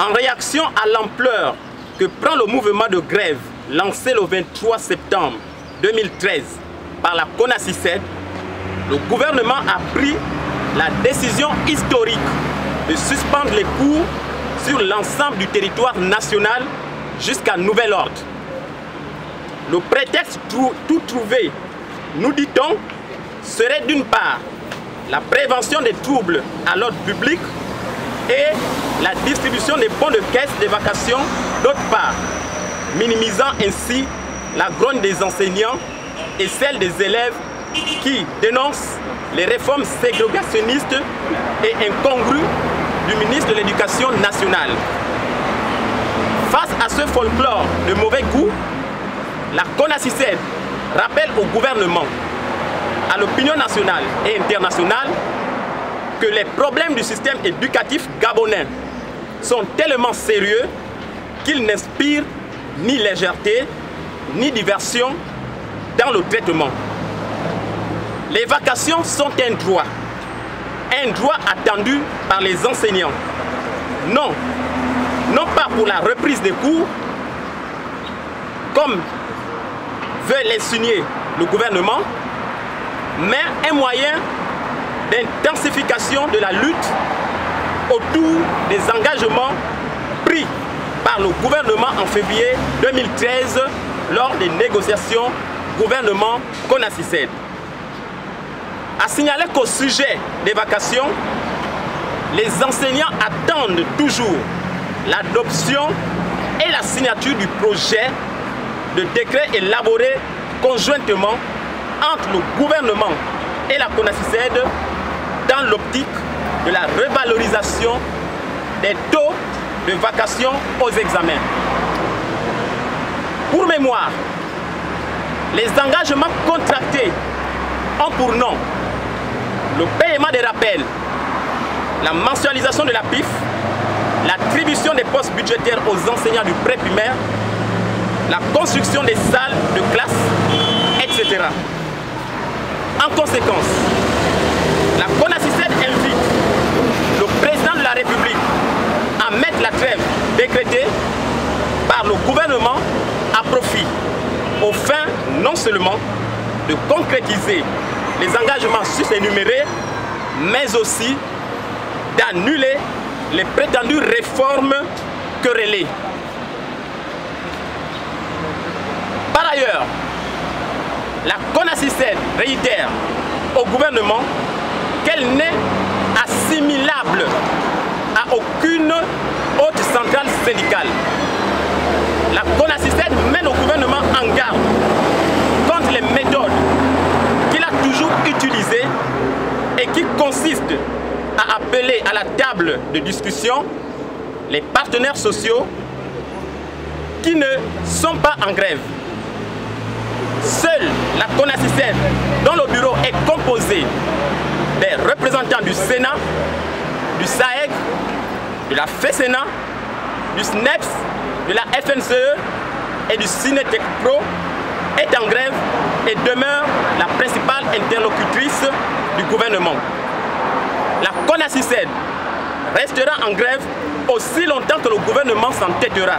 En réaction à l'ampleur que prend le mouvement de grève lancé le 23 septembre 2013 par la CONACYCED, le gouvernement a pris la décision historique de suspendre les cours sur l'ensemble du territoire national jusqu'à nouvel ordre. Le prétexte tout trouvé, nous dit-on, serait d'une part la prévention des troubles à l'ordre public et la distribution des bons de caisse des vacations, d'autre part, minimisant ainsi la grogne des enseignants et celle des élèves qui dénoncent les réformes ségrégationnistes et incongrues du ministre de l'Éducation nationale. Face à ce folklore de mauvais goût, la CONACYCED rappelle au gouvernement, à l'opinion nationale et internationale, que les problèmes du système éducatif gabonais sont tellement sérieux qu'ils n'inspirent ni légèreté, ni diversion dans le traitement. Les vacations sont un droit attendu par les enseignants. Non pas pour la reprise des cours, comme veut l'insinuer le gouvernement, mais un moyen d'intensification de la lutte autour des engagements pris par le gouvernement en février 2013 lors des négociations gouvernement-CONACYCED. À signaler qu'au sujet des vacations, les enseignants attendent toujours l'adoption et la signature du projet de décret élaboré conjointement entre le gouvernement et la CONACYCED dans l'optique de la revalorisation des taux de vacations aux examens. Pour mémoire, les engagements contractés ont pour nom le paiement des rappels, la mensualisation de la PIF, l'attribution des postes budgétaires aux enseignants du pré-primaire, la construction des salles de classe, etc. En conséquence, la CONACYCED invite le président de la République à mettre la trêve décrétée par le gouvernement à profit, aux fins non seulement de concrétiser les engagements sus-énumérés, mais aussi d'annuler les prétendues réformes querellées. Par ailleurs, la CONACYCED réitère au gouvernement qu'elle n'est assimilable à aucune autre centrale syndicale. La CONACYCED mène au gouvernement en garde contre les méthodes qu'il a toujours utilisées et qui consistent à appeler à la table de discussion les partenaires sociaux qui ne sont pas en grève. Seule la CONACYCED, dont le bureau est composé des représentants du Sénat, du SAEG, de la FESENA, du SNEPS, de la FNCE et du Cinetec Pro, est en grève et demeure la principale interlocutrice du gouvernement. La CONACYCED restera en grève aussi longtemps que le gouvernement s'entêtera.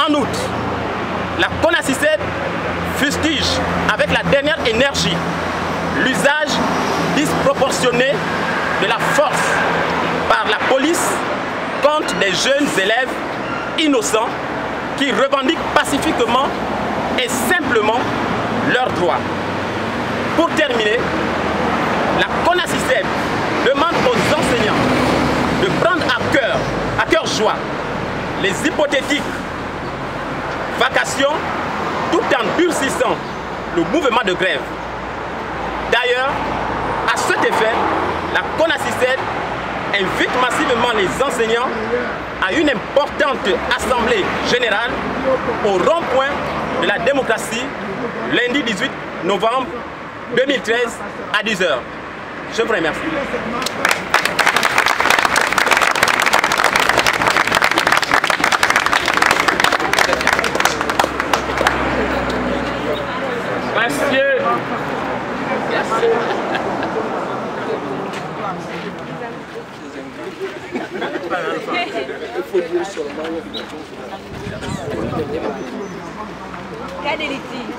En outre, la CONACYCED fustige avec la dernière énergie l'usage disproportionné de la force par la police contre des jeunes élèves innocents qui revendiquent pacifiquement et simplement leurs droits. Pour terminer, la CONACYCED demande aux enseignants de prendre à cœur joie les hypothétiques vacations tout en durcissant le mouvement de grève. D'ailleurs, à cet effet, la CONACYCED invite massivement les enseignants à une importante assemblée générale au rond-point de la démocratie lundi 18 novembre 2013 à 10 h. Je vous remercie. Merci. Il faut dire seulement Il y a des litiges.